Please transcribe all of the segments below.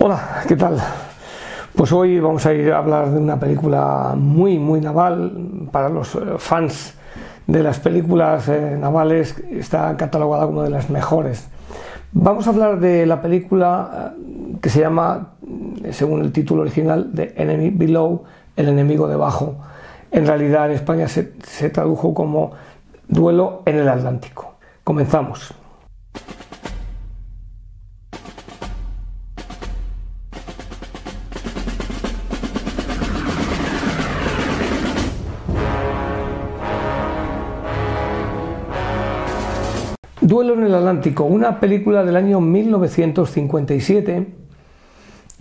Hola, ¿qué tal? Pues hoy vamos a ir a hablar de una película muy naval. Para los fans de las películas navales está catalogada como de las mejores. Vamos a hablar de la película que se llama, según el título original, The Enemy Below, el enemigo debajo. En realidad en España se tradujo como Duelo en el Atlántico. Comenzamos. Duelo en el Atlántico, una película del año 1957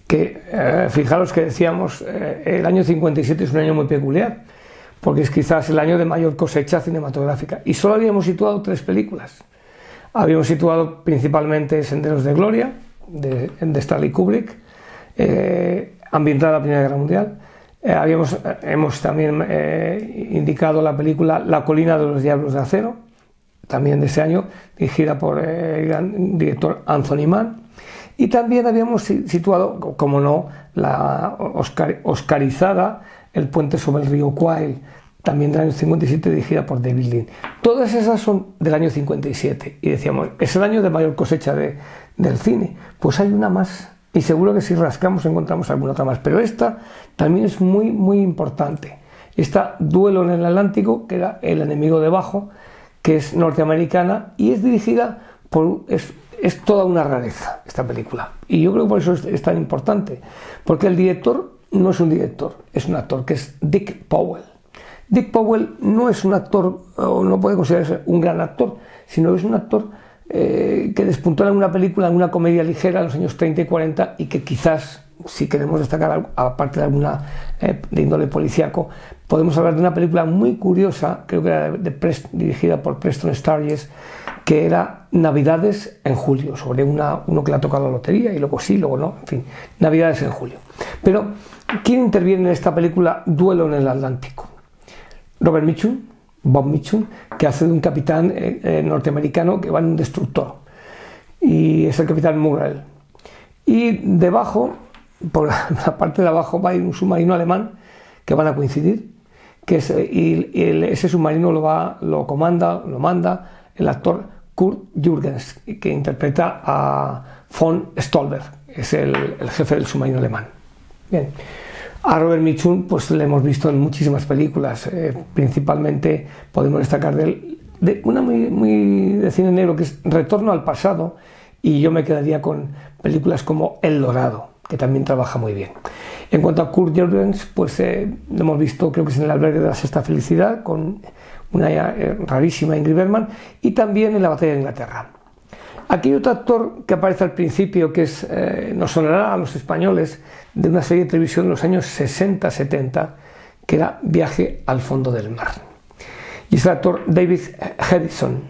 que, fijaros que decíamos, el año 57 es un año muy peculiar, porque es quizás el año de mayor cosecha cinematográfica, y solo habíamos situado 3 películas. Habíamos situado principalmente Senderos de Gloria, de Stanley Kubrick, ambientada en la Primera Guerra Mundial. Hemos también indicado la película La colina de los diablos de acero, también de ese año, dirigida por el gran director Anthony Mann. Y también habíamos situado, como no, la oscarizada El puente sobre el río Kwai, también del año 57, dirigida por David Lean. Todas esas son del año 57, y decíamos, es el año de mayor cosecha del cine. Pues hay una más, y seguro que si rascamos encontramos alguna otra más, pero esta también es muy importante. Esta Duelo en el Atlántico, que era El enemigo debajo, que es norteamericana y es dirigida por... Es toda una rareza esta película, y yo creo que por eso es tan importante, porque el director no es un director, es un actor, que es Dick Powell. Dick Powell no es un actor, o no puede considerarse un gran actor, sino que es un actor que despuntó en una película, en una comedia ligera en los años 30 y 40, y que quizás, si queremos destacar, aparte de alguna de índole policíaco, podemos hablar de una película muy curiosa, creo que era dirigida por Preston Sturges, que era Navidades en julio, sobre uno que le ha tocado la lotería, y luego sí, luego no, en fin, Navidades en julio. Pero, ¿quién interviene en esta película Duelo en el Atlántico? Robert Mitchum, Bob Mitchum, que hace de un capitán norteamericano que va en un destructor, y es el capitán Murrell. Y debajo, por la parte de abajo, va a ir un submarino alemán que van a coincidir, ese submarino lo manda el actor Kurt Jürgens, que interpreta a von Stolberg, es el jefe del submarino alemán. Bien. A Robert Mitchum pues le hemos visto en muchísimas películas, principalmente podemos destacar de una muy de cine negro, que es Retorno al pasado, y yo me quedaría con películas como El Dorado, que también trabaja muy bien. En cuanto a Kurt Jürgens, pues lo hemos visto, creo que es en El albergue de la sexta felicidad, con una rarísima Ingrid Bergman, y también en La batalla de Inglaterra. Aquí hay otro actor que aparece al principio, que nos sonará a los españoles, de una serie de televisión de los años 60-70, que era Viaje al fondo del mar. Y es el actor David Hedison,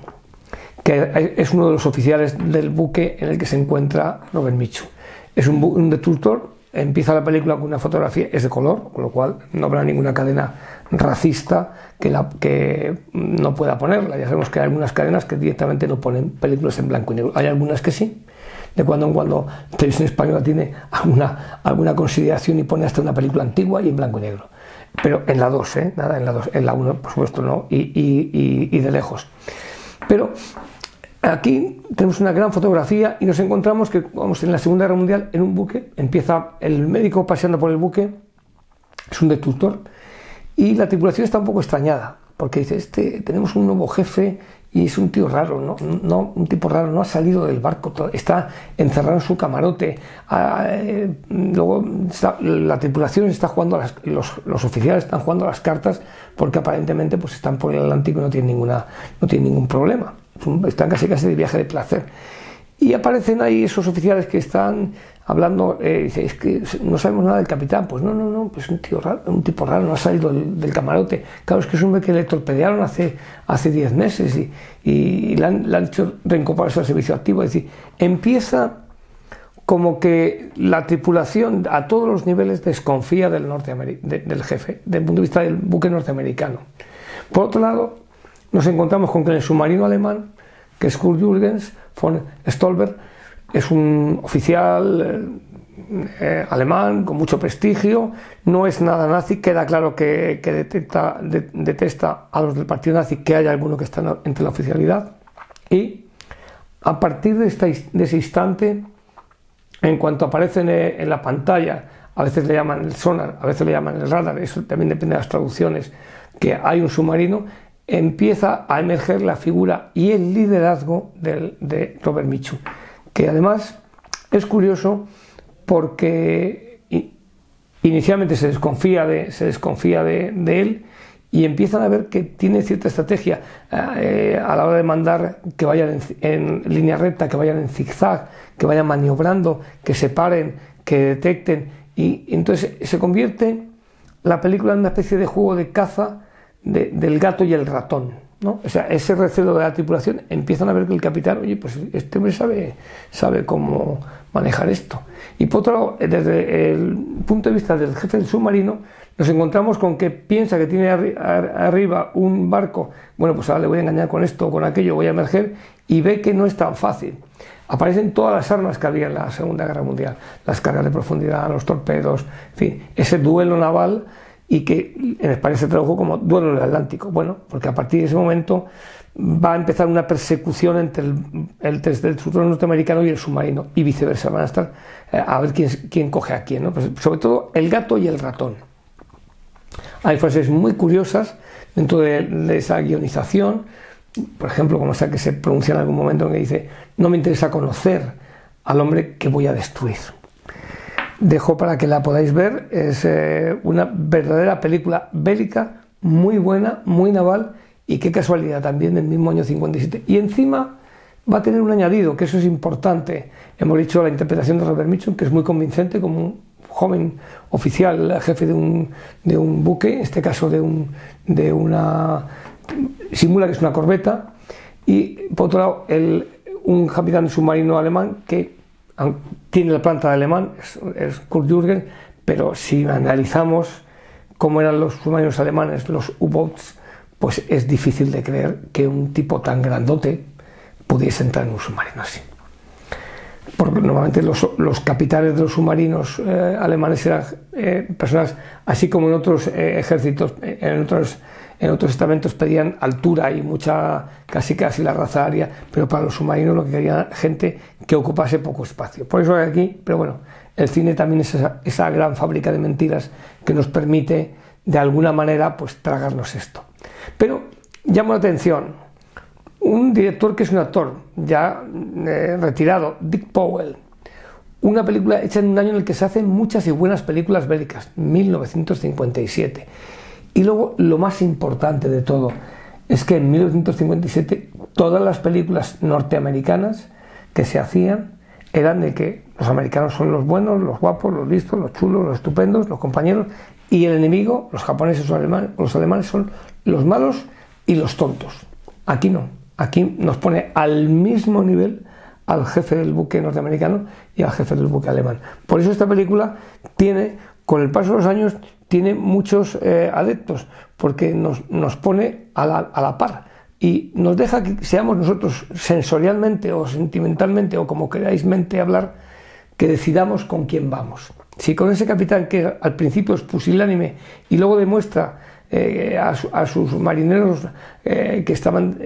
que es uno de los oficiales del buque en el que se encuentra Robert Mitchum. Es un destructor. Empieza la película con una fotografía, es de color, con lo cual no habrá ninguna cadena racista que no pueda ponerla. Ya sabemos que hay algunas cadenas que directamente no ponen películas en blanco y negro. Hay algunas que sí. De cuando en cuando la televisión española tiene alguna consideración y pone hasta una película antigua y en blanco y negro. Pero en la 2, nada en la 2, en la 1 por supuesto no, y de lejos. Pero aquí tenemos una gran fotografía y nos encontramos que, vamos, en la Segunda Guerra Mundial, en un buque, empieza el médico paseando por el buque, es un destructor, y la tripulación está un poco extrañada, porque dice, tenemos un nuevo jefe y es un tío raro, un tipo raro, no ha salido del barco, está encerrado en su camarote. Luego la tripulación está jugando, los oficiales están jugando a las cartas, porque aparentemente pues están por el Atlántico y no tienen ningún problema. Están casi de viaje de placer, y aparecen ahí esos oficiales que están hablando, dice, es que no sabemos nada del capitán. Pues no, pues un tipo raro, no ha salido del camarote. Claro, es que es un hombre que le torpedearon hace 10 meses y le han hecho reincorporarse al servicio activo. Es decir, empieza como que la tripulación a todos los niveles desconfía del jefe, desde el punto de vista del buque norteamericano. Por otro lado, nos encontramos con que en el submarino alemán, que es Kurt Jürgens, von Stolberg, es un oficial alemán, con mucho prestigio, no es nada nazi, queda claro que detesta a los del partido nazi, que hay alguno que está entre la oficialidad, y a partir de ese instante, en cuanto aparecen en la pantalla, a veces le llaman el sonar, a veces le llaman el radar, eso también depende de las traducciones, que hay un submarino, empieza a emerger la figura y el liderazgo de Robert Mitchum, que además es curioso porque inicialmente se desconfía de él, y empiezan a ver que tiene cierta estrategia a la hora de mandar que vayan en línea recta, que vayan en zigzag, que vayan maniobrando, que se paren, que detecten, y entonces se convierte la película en una especie de juego de caza del gato y el ratón, ¿no? O sea, ese recelo de la tripulación, empiezan a ver que el capitán, oye, pues este hombre sabe cómo manejar esto. Y por otro lado, desde el punto de vista del jefe del submarino, nos encontramos con que piensa que tiene arriba un barco, bueno, pues ahora le voy a engañar con esto o con aquello, voy a emerger, y ve que no es tan fácil. Aparecen todas las armas que había en la Segunda Guerra Mundial, las cargas de profundidad, los torpedos, en fin, ese duelo naval, y que en España se tradujo como duelo del Atlántico. Bueno, porque a partir de ese momento va a empezar una persecución entre el destructor norteamericano y el submarino, y viceversa, van a estar a ver quién coge a quién, ¿no? Pues sobre todo el gato y el ratón. Hay frases muy curiosas dentro de esa guionización, por ejemplo, como esa que se pronuncia en algún momento, en que dice: no me interesa conocer al hombre que voy a destruir. Dejo para que la podáis ver, es una verdadera película bélica, muy buena, muy naval, y qué casualidad, también del mismo año 57. Y encima va a tener un añadido, que eso es importante. Hemos dicho la interpretación de Robert Mitchum, que es muy convincente, como un joven oficial, jefe de un buque, en este caso simula que es una corbeta, y por otro lado un capitán submarino alemán que tiene la planta de alemán, es Kurt Jürgen, pero si analizamos cómo eran los submarinos alemanes, los U-boats, pues es difícil de creer que un tipo tan grandote pudiese entrar en un submarino así. Porque normalmente los capitanes de los submarinos alemanes eran personas, así como en otros ejércitos, en otros estamentos pedían altura y casi la raza aria, pero para los submarinos lo que querían gente que ocupase poco espacio. Por eso hay aquí, pero bueno, el cine también es esa gran fábrica de mentiras que nos permite de alguna manera pues tragarnos esto. Pero llamo la atención un director que es un actor ya retirado, Dick Powell, una película hecha en un año en el que se hacen muchas y buenas películas bélicas, 1957. Y luego lo más importante de todo es que en 1957 todas las películas norteamericanas que se hacían eran de que los americanos son los buenos, los guapos, los listos, los chulos, los estupendos, los compañeros, y el enemigo, los japoneses o los alemanes, son los malos y los tontos. Aquí no. Aquí nos pone al mismo nivel al jefe del buque norteamericano y al jefe del buque alemán. Por eso esta película tiene, con el paso de los años, tiene muchos adeptos, porque nos pone a la par y nos deja que seamos nosotros sensorialmente o sentimentalmente o como queráis mente hablar, que decidamos con quién vamos. Si con ese capitán que al principio es pusilánime y luego demuestra a sus marineros que estaban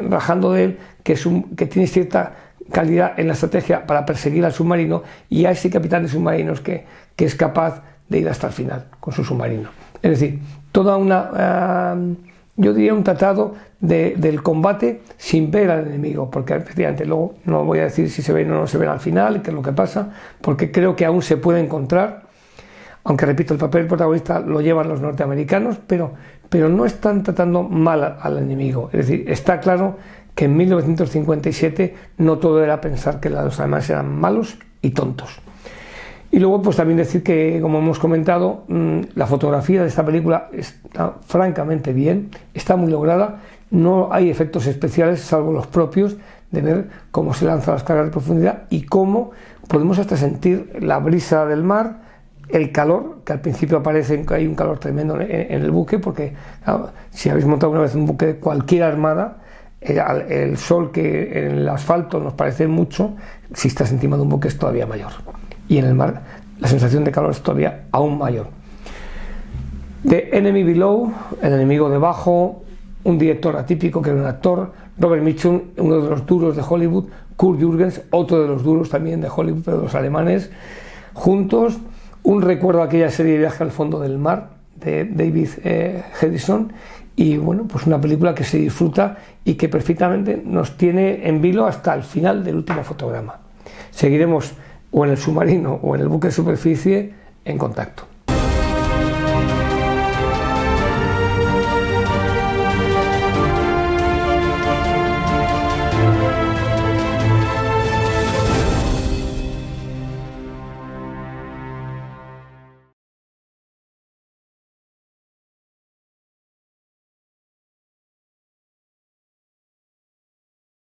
rajando de él, que tiene cierta calidad en la estrategia para perseguir al submarino, y a ese capitán de submarinos que es capaz de ir hasta el final con su submarino. Es decir, toda yo diría un tratado del combate sin ver al enemigo, porque efectivamente luego no voy a decir si se ven o no se ven al final, qué es lo que pasa, porque creo que aún se puede encontrar. Aunque repito, el papel protagonista lo llevan los norteamericanos, pero no están tratando mal al enemigo. Es decir, está claro que en 1957 no todo era pensar que los alemanes eran malos y tontos. Y luego pues también decir que, como hemos comentado, la fotografía de esta película está francamente bien, está muy lograda, no hay efectos especiales salvo los propios de ver cómo se lanzan las cargas de profundidad y cómo podemos hasta sentir la brisa del mar, el calor, que al principio aparece que hay un calor tremendo en el buque, porque claro, si habéis montado una vez un buque de cualquier armada, el sol que en el asfalto nos parece mucho, si estás encima de un buque es todavía mayor. Y en el mar la sensación de calor es todavía aún mayor. The Enemy Below, El enemigo debajo, un director atípico que era un actor, Robert Mitchum, uno de los duros de Hollywood, Kurt Jürgens, otro de los duros también de Hollywood, pero de los alemanes, juntos, un recuerdo a aquella serie de Viaje al fondo del mar de David Hedison, y bueno, pues una película que se disfruta y que perfectamente nos tiene en vilo hasta el final del último fotograma. Seguiremos o en el submarino o en el buque de superficie en contacto.